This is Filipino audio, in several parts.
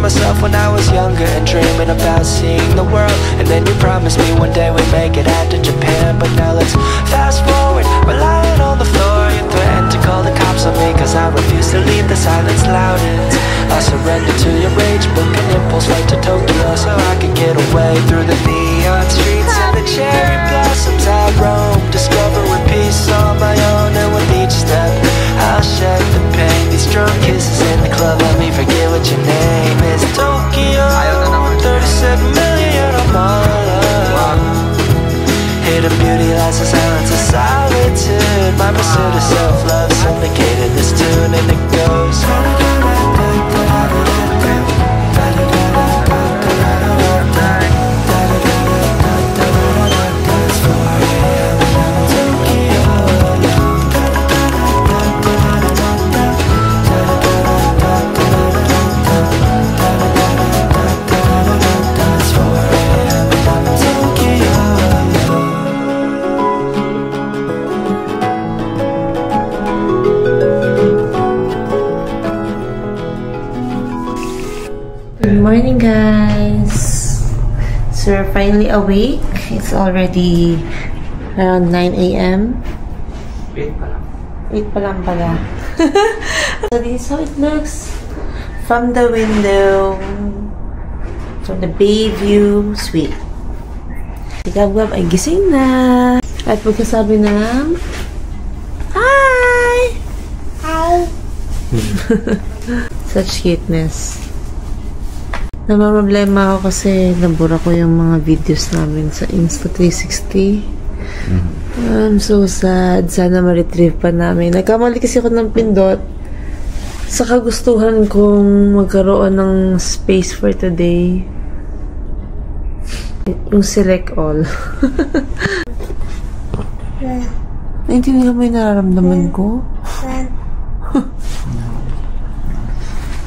myself when I was younger and dreaming about seeing the world. And then you promised me one day we'd make it out to Japan. But now let's fast forward, we're lying on the floor. You threatened to call the cops on me cause I refuse to leave the silence loudest. I surrender to your rage, book an impulse flight to Tokyo so I can get away through the neon streets and the cherry blossoms. I roam, discovering peace on my own, and with each step I'll shed the pain. These drunk kisses in the club let me forget what your name is. Tokyo, 37 million, I'm all alone. Hidden beauty lies in silence of solitude. My pursuit of self-love syndicated this tune and it goes. Good morning, guys. So we're finally awake. It's already around 9 a.m. 8 pa lang. 8 pa lang pala. So this is how it looks from the window, from the Bayview Suite. Si Gab-Gab ay gising na. At pagkasabi ng hi! Hi! Such cuteness. Namamroblema ako kasi nabura ko yung mga videos namin sa Insta360. I'm so sad. Sana ma-retrieve pa namin. Nagkamali kasi ako ng pindot sa kagustuhan kong magkaroon ng space for today. Yung select all. Naintindihan mo yung nararamdaman ko?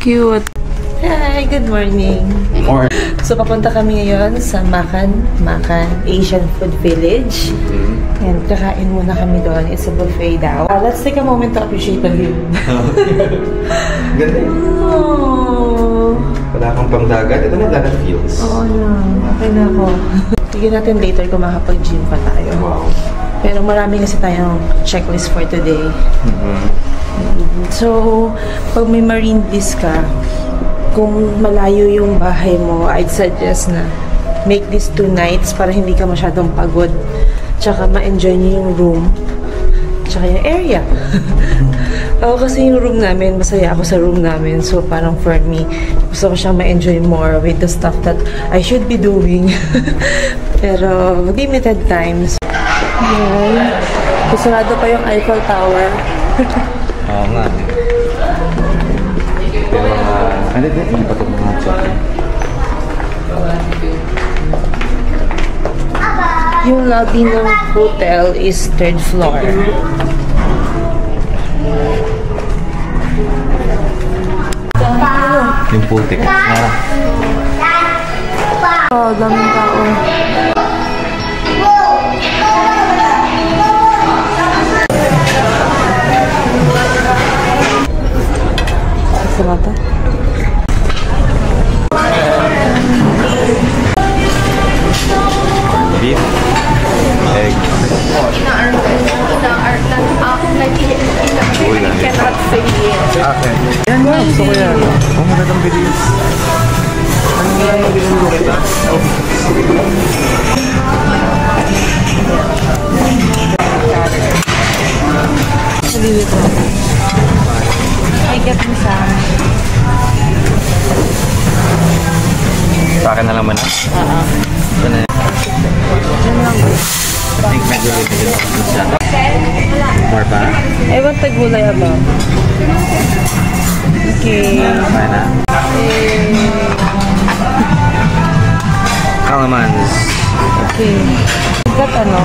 Cute. Hi, good morning. So, papunta kami ngayon sa Makan Asian Food Village. And kakain muna kami doon. It's a buffet daw. Let's take a moment to appreciate the view. Ganda yun. Oh. Wala kang pangdagat. Ito na dagat views. Oo na. Okay na ako. Tignan natin later kung makapag-gym pa tayo. Wow. Pero marami kasi tayong checklist for today. So, pag may marine bliss ka, kung malayo yung bahay mo, I'd suggest na make this 2 nights para hindi ka masyadong pagod. Tsaka ma-enjoy niyo yung room. Tsaka yung area. Ako kasi yung room namin, masaya ako sa room namin. So parang for me, gusto ko siyang ma-enjoy more with the stuff that I should be doing. Pero limited times. Ayan. Sarado pa yung Eiffel Tower. Oo nga. Yung mga... Ano din? Hindi pa ito mga check. Yung lobby ng hotel is 3rd floor. Yung pool ticket. Oh, daming tao. Sa mata? Beef, egg, Cannot say it. okay. Yan nga, gusto ko yan. Oh, magandang bilis. Ano nga yung binulo kita? Sabihin ko. I get mo sa amin. Sa akin na lang man. Ito na yan. I think nag-relate din ako siya. More pa? I want the gulay above. Okay. Kaya na. Calamans. Okay. Got ano?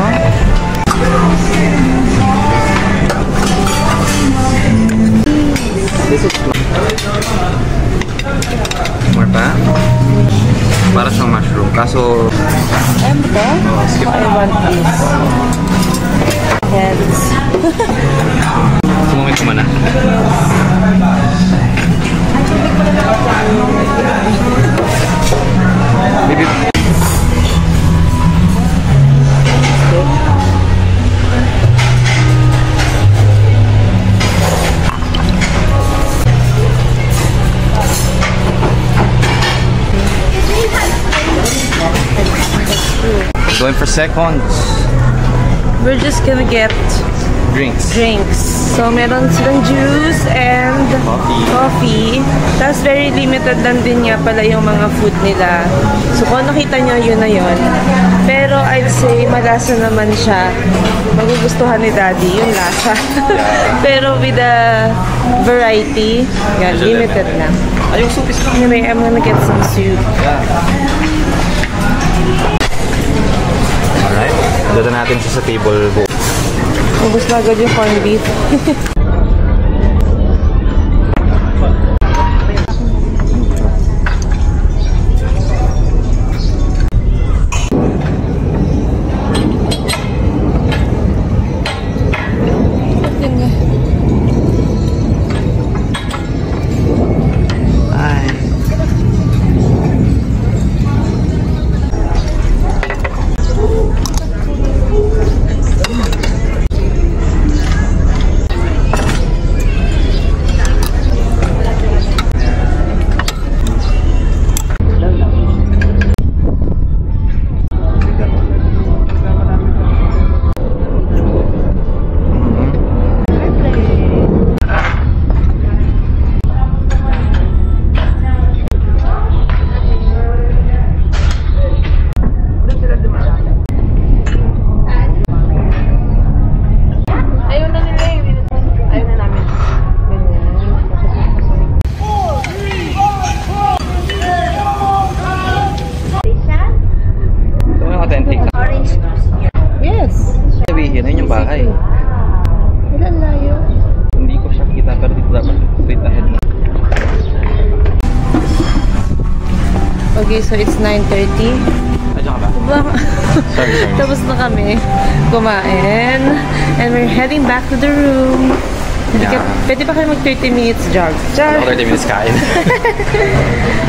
This is more pa? Para siyang mushroom. Kaso... Ano ba? skip. I want this. Heads. Sumumit ko muna. Going for seconds. We're just gonna get Drinks. So, meron silang juice and coffee. Tapos, very limited lang din nga pala yung mga food nila. So, kung nakita nyo, yun na yun. Pero, I'd say, malasa naman siya. Magugustuhan ni Daddy yung lasa. Pero, with the variety, yan, limited lang. Ay, yung soup is lang. Anyway, I'm gonna get some soup. Alright. Dito natin siya sa table. Ubus na agad yung corned beef. Okay, so it's 9:30. Diyan ka ba? Sorry. Tapos na kami kumain. And we're heading back to the room. Yeah. Pwede pa kayo mag 30 minutes jog? Ako 30 minutes kain.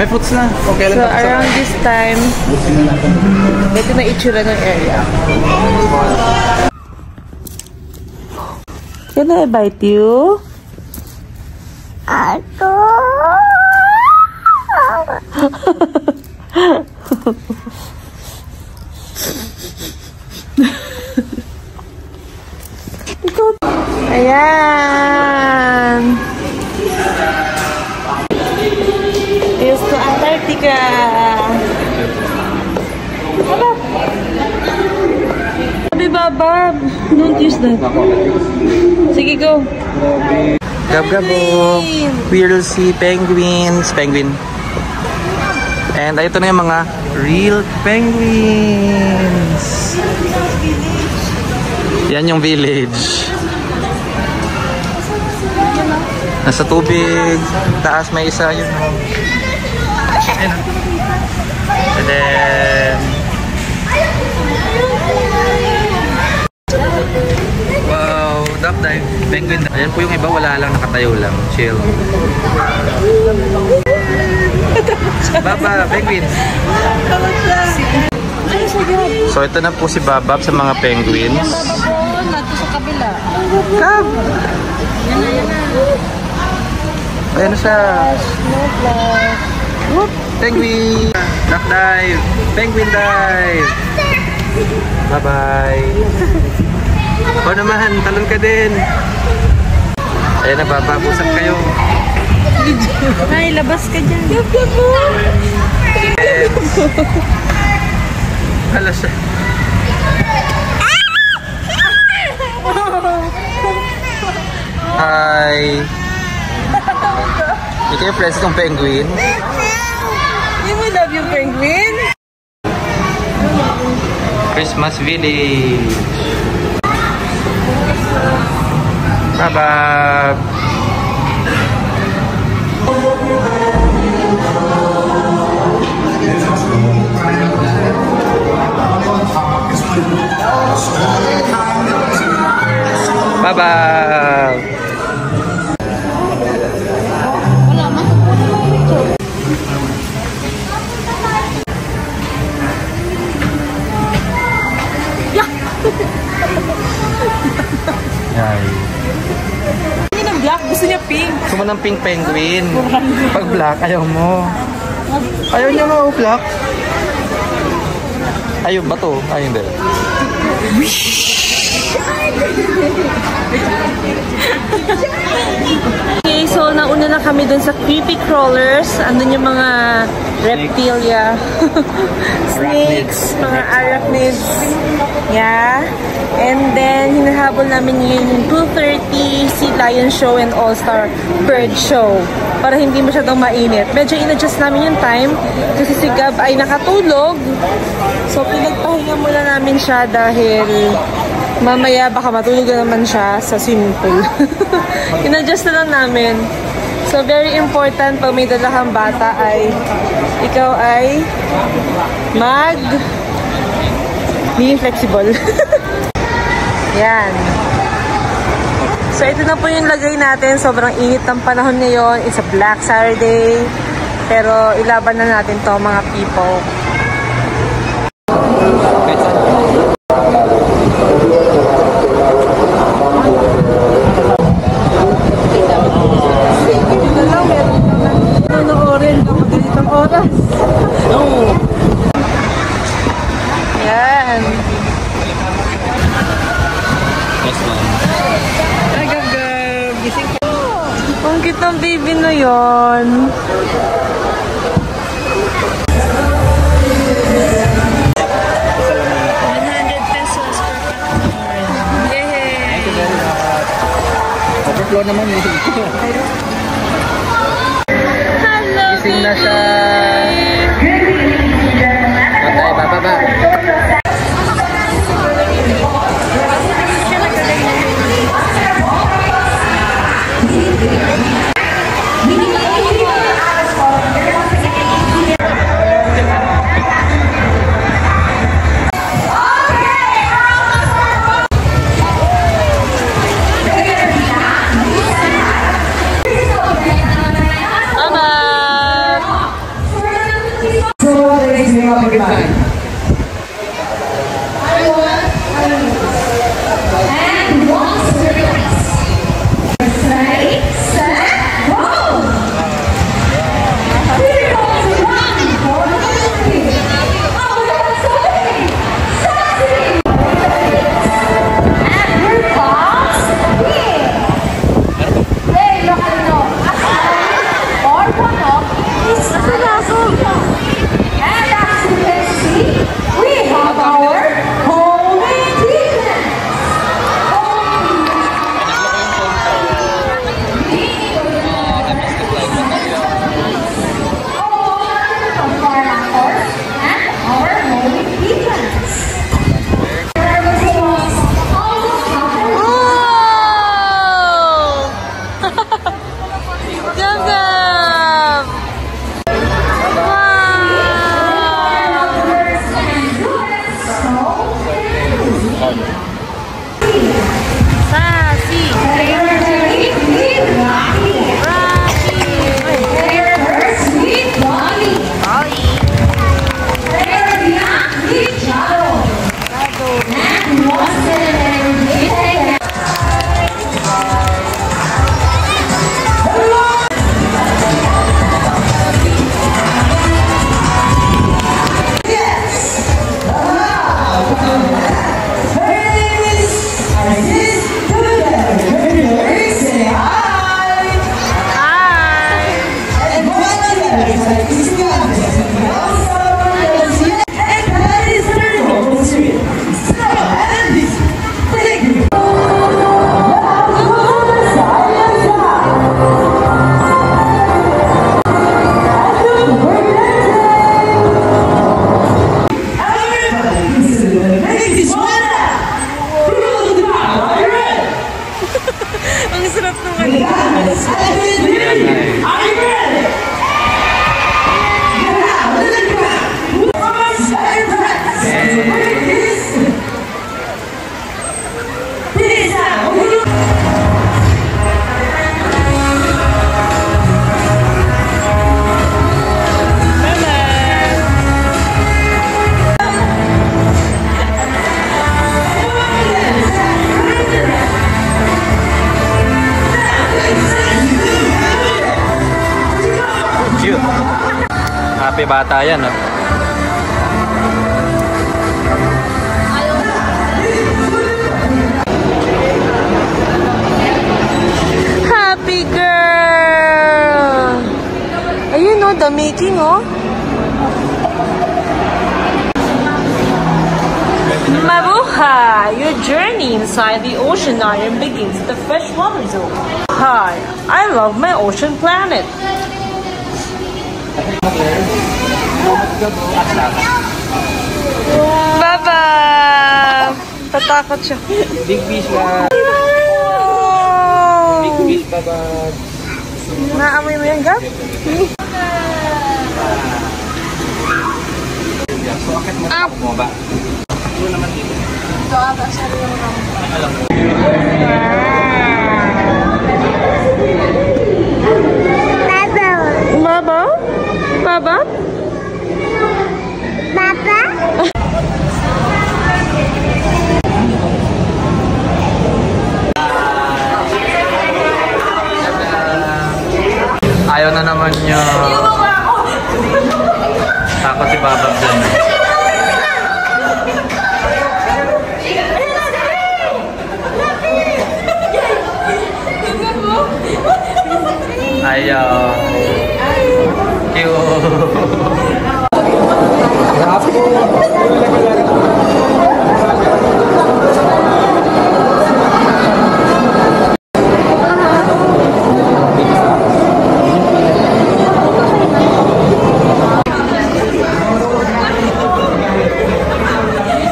May foods na. Okay, so around this time, ito na itsura ng area. Can I bite you? Ako! Ayan! Here's to Antarctica! Babab! Sabi Babab! Don't use that. Sige, go! Gab-gabo! We'll see penguins. Penguin. And ito na yung mga real penguins. Yan yung village. Nasa tubig. Taas may isa yun. Ayan. And then... Wow! Duck dive. Penguin. Ayan po yung iba. Wala lang. Nakatayo lang. Chill. Baba, penguin. So ito na po si Babab sa mga penguins. Nato sa kabila. Cab! Ayan na siya. Whoop! Penguin! Duck dive! Penguin dive! Bye-bye! O naman, talon ka din. Ayan na, Babab. Usap kayo. Ay, labas ka dyan. Gab-gab mo! Hala siya. Hi! Hindi kayo friends kong penguin? You will love yung penguin? Christmas Village! Bye-bye! Bye-bye! Wala, guys. Hindi ng black, gusto niya pink. Gusto mo ng pink penguin. Pag black, ayaw mo. Ayaw niya mo black. Ayaw ba to? Ayaw hindi. Okay, so nauna na kami dun sa creepy crawlers. Andun yung mga reptilia. Snakes, mga arachnids. Yeah. And then, hinahabol namin yung 2:30 Sea Lion Show and All-Star Bird Show. Para hindi masyadong mainit. Medyo in-adjust namin yung time kasi si Gab ay nakatulog. So, pinagpahinga muna namin siya dahil mamaya baka matulog na naman siya sa swimming pool. In-adjust na lang namin. So, very important pag may dala kang bata ay ikaw ay being flexible. Yan. So, ito na po yung lagay natin. Sobrang init ng panahon ngayon. It's a Black Saturday. Pero, ilaban na natin to mga people. Yan. Gising ko. Ang cute ng baby na yon. Overflow naman eh. Hello, gising na siya. Patay, bababa. Happy bata yan, no? Happy girl! Ayun, oh, the making, oh. Mabuhay! Your journey inside the ocean iron begins at the freshwater zone. Hi, I love my ocean planet. Baba! Tatakot siya. Big fish ba? Big fish ba ba? Naamoy mo yan, Gab? So, akit mo ba? Ito naman dito. Ito, aba, sorry yung Alam mo. Baba? Baba? Baba? Ayaw na naman niya. Takot si Babab dyan. Ayaw.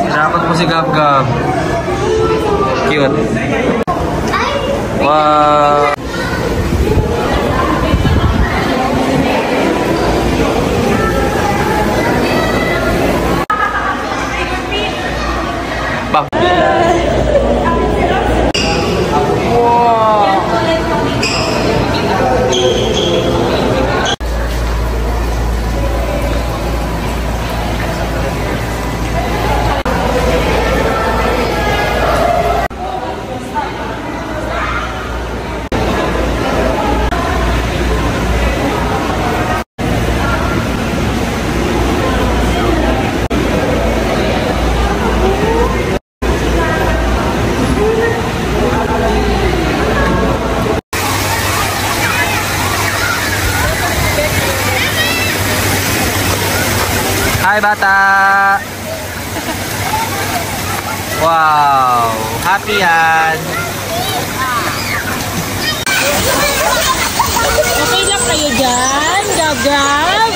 Dapat mo si Gab-Gab. Cute. Wow. Hi, bata! Wow! Happy yan! Okay lang kayo dyan, Gab-Gab?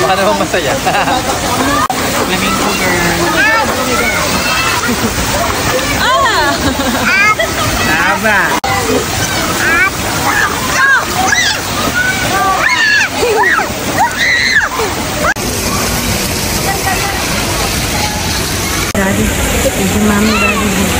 Baka naman masaya. Swimming pool girl. Aba! Daddy, mommy, daddy.